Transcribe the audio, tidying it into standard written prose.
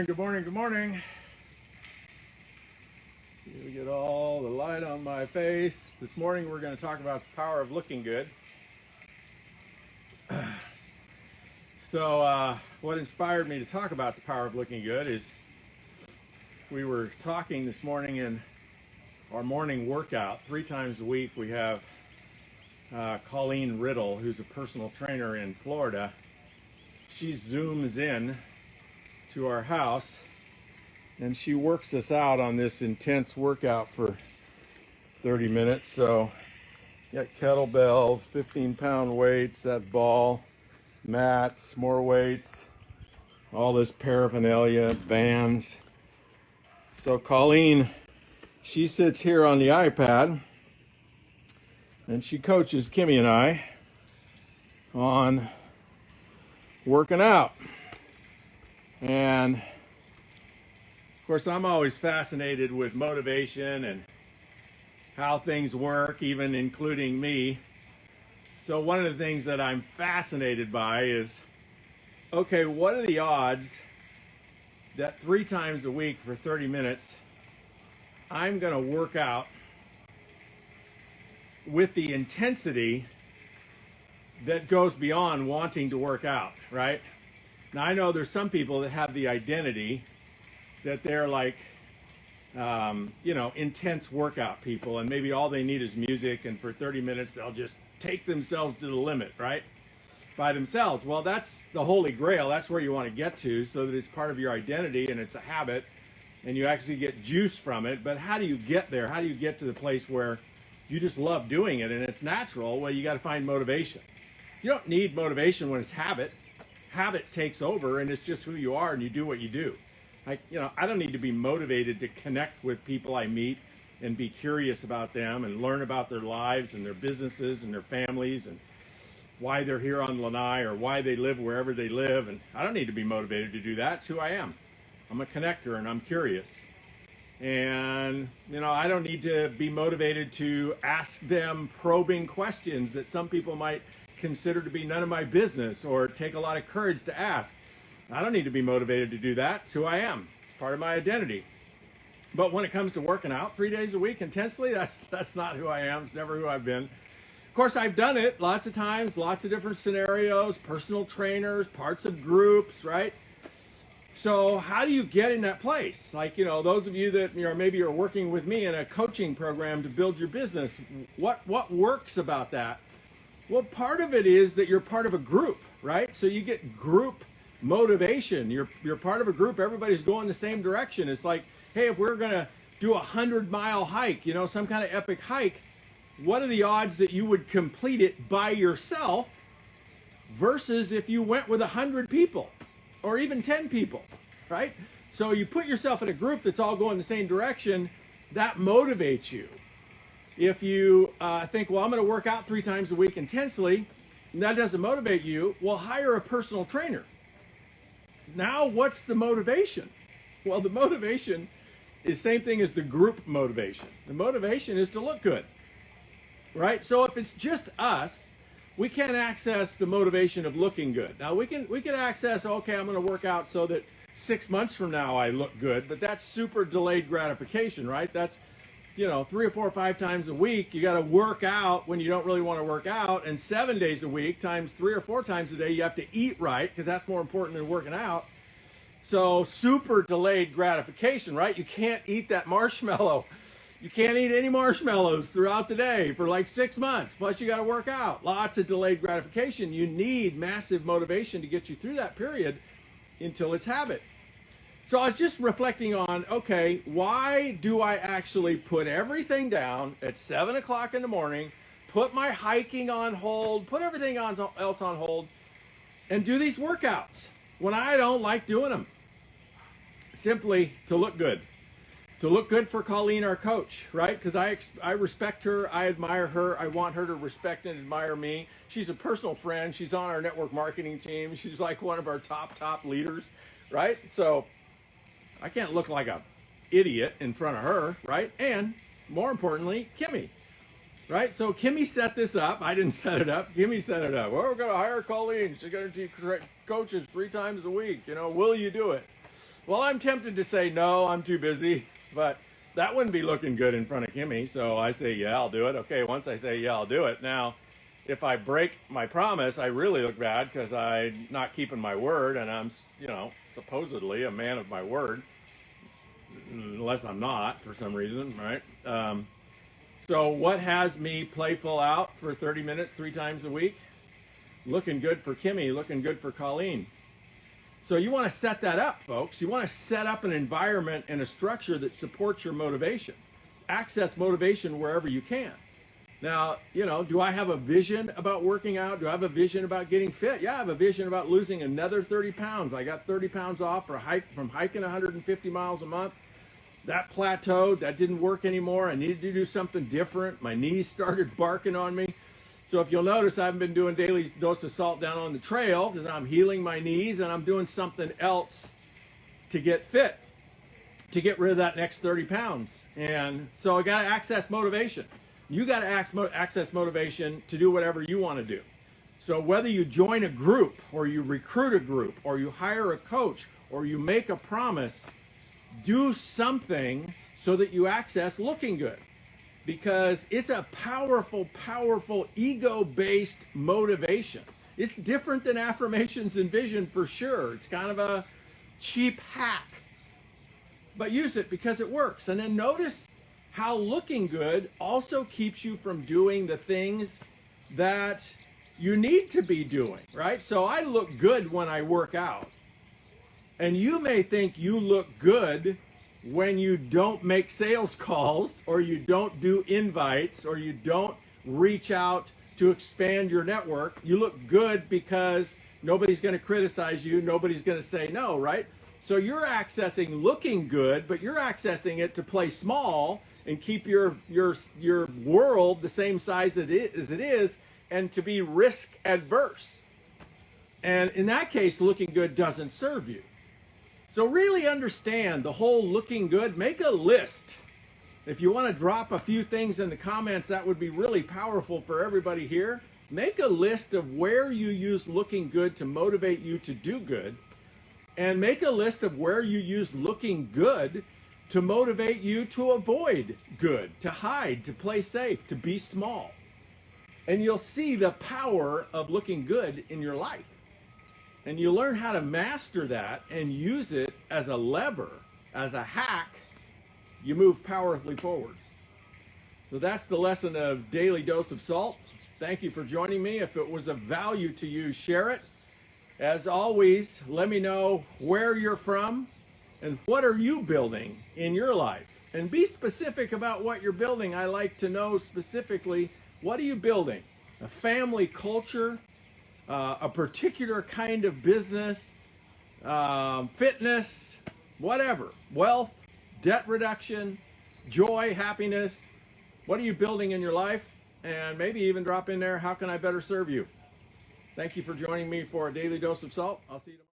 good morning, good morning. You get all the light on my face. This morning we're going to talk about the power of looking good. So what inspired me to talk about the power of looking good is we were talking this morning in our morning workout. 3 times a week we have Colleen Riddle, who's a personal trainer in Florida. She zooms in to our house and she works us out on this intense workout for 30 minutes. So you got kettlebells, 15-pound weights, that ball, mats, more weights, all this paraphernalia, bands. So Colleen, she sits here on the iPad and she coaches Kimmy and I on working out. And of course, I'm always fascinated with motivation and how things work, even including me. So one of the things that I'm fascinated by is, okay, what are the odds that 3 times a week for 30 minutes, I'm going to work out with the intensity that goes beyond wanting to work out, right? Now, I know there's some people that have the identity that they're like, intense workout people, and maybe all they need is music, and for 30 minutes they'll just take themselves to the limit, right? By themselves. Well, that's the holy grail. That's where you want to get to, so that it's part of your identity and it's a habit and you actually get juice from it. But how do you get there? How do you get to the place where you just love doing it and it's natural? Well, you got to find motivation. You don't need motivation when it's habit. Habit takes over and it's just who you are and you do what you do. Like, I don't need to be motivated to connect with people I meet and be curious about them and learn about their lives and their businesses and their families and why they're here on Lanai or why they live wherever they live. And I don't need to be motivated to do that. It's who I am. I'm a connector and I'm curious. And, I don't need to be motivated to ask them probing questions that some people might consider to be none of my business or take a lot of courage to ask. I don't need to be motivated to do that. It's who I am. It's part of my identity. But when it comes to working out 3 days a week intensely, that's not who I am. It's never who I've been. Of course, I've done it lots of times, lots of different scenarios, personal trainers, parts of groups, right? So how do you get in that place? Like, those of you that maybe are working with me in a coaching program to build your business, what works about that? Well, part of it is that you're part of a group, right? So you get group motivation. You're part of a group. Everybody's going the same direction. It's like, hey, if we're going to do a 100-mile hike, some kind of epic hike, what are the odds that you would complete it by yourself versus if you went with 100 people or even 10 people, right? So you put yourself in a group that's all going the same direction. That motivates you. If you think, well, I'm going to work out 3 times a week intensely, and that doesn't motivate you, well, hire a personal trainer. Now, what's the motivation? Well, the motivation is the same thing as the group motivation. The motivation is to look good, right? So if it's just us, we can't access the motivation of looking good. Now, we can access, okay, I'm going to work out so that 6 months from now I look good, but that's super delayed gratification, right? That's 3 or 4 or 5 times a week, you got to work out when you don't really want to work out, and 7 days a week times 3 or 4 times a day, you have to eat right, because that's more important than working out. So super delayed gratification, right? You can't eat that marshmallow. You can't eat any marshmallows throughout the day for like 6 months. Plus you got to work out. Lots of delayed gratification. You need massive motivation to get you through that period until it's habit. So I was just reflecting on, okay, why do I actually put everything down at 7 o'clock in the morning, put my hiking on hold, put everything else on hold, and do these workouts when I don't like doing them? Simply to look good. To look good for Colleen, our coach, right? Because I respect her, I admire her, I want her to respect and admire me. She's a personal friend, she's on our network marketing team, she's like one of our top leaders, right? So I can't look like a idiot in front of her, right? And more importantly, Kimmy, right? So Kimmy set this up. I didn't set it up. Kimmy set it up. Well, we're going to hire Colleen. She's going to coaches 3 times a week. Will you do it? Well, I'm tempted to say no, I'm too busy, but that wouldn't be looking good in front of Kimmy. So I say, yeah, I'll do it. Okay, once I say, yeah, I'll do it. Now, if I break my promise, I really look bad because I'm not keeping my word, and I'm, supposedly a man of my word, unless I'm not for some reason, right? So what has me playful out for 30 minutes 3 times a week? Looking good for Kimmy, looking good for Colleen. So you want to set that up, folks. You want to set up an environment and a structure that supports your motivation. Access motivation wherever you can. Now, do I have a vision about working out? Do I have a vision about getting fit? Yeah, I have a vision about losing another 30 pounds. I got 30 pounds off from hiking 150 miles a month. That plateaued. That didn't work anymore. I needed to do something different. My knees started barking on me. So if you'll notice, I haven't been doing daily dose of salt down on the trail because I'm healing my knees, and I'm doing something else to get fit, to get rid of that next 30 pounds. And so I got to access motivation. You got to access motivation to do whatever you want to do. So whether you join a group, or you recruit a group, or you hire a coach, or you make a promise, do something so that you access looking good. Because it's a powerful, powerful ego-based motivation. It's different than affirmations and vision for sure. It's kind of a cheap hack. But use it because it works. And then notice how looking good also keeps you from doing the things that you need to be doing, right? So I look good when I work out. And you may think you look good when you don't make sales calls, or you don't do invites, or you don't reach out to expand your network. You look good because nobody's going to criticize you. Nobody's going to say no, right? So you're accessing looking good, but you're accessing it to play small and keep your world the same size as it is, and to be risk adverse. And in that case, looking good doesn't serve you. So really understand the whole looking good. Make a list. If you want to drop a few things in the comments, that would be really powerful for everybody here. Make a list of where you use looking good to motivate you to do good. And make a list of where you use looking good to motivate you to avoid good, to hide, to play safe, to be small. And you'll see the power of looking good in your life. And you learn how to master that and use it as a lever, as a hack. You move powerfully forward. So that's the lesson of Daily Dose of Salt. Thank you for joining me. If it was of value to you, share it. As always, let me know where you're from and what are you building in your life. And be specific about what you're building. I like to know specifically, what are you building? A family culture? A particular kind of business, fitness, whatever, wealth, debt reduction, joy, happiness. What are you building in your life? And maybe even drop in there, how can I better serve you? Thank you for joining me for a Daily Dose of Salt. I'll see you tomorrow.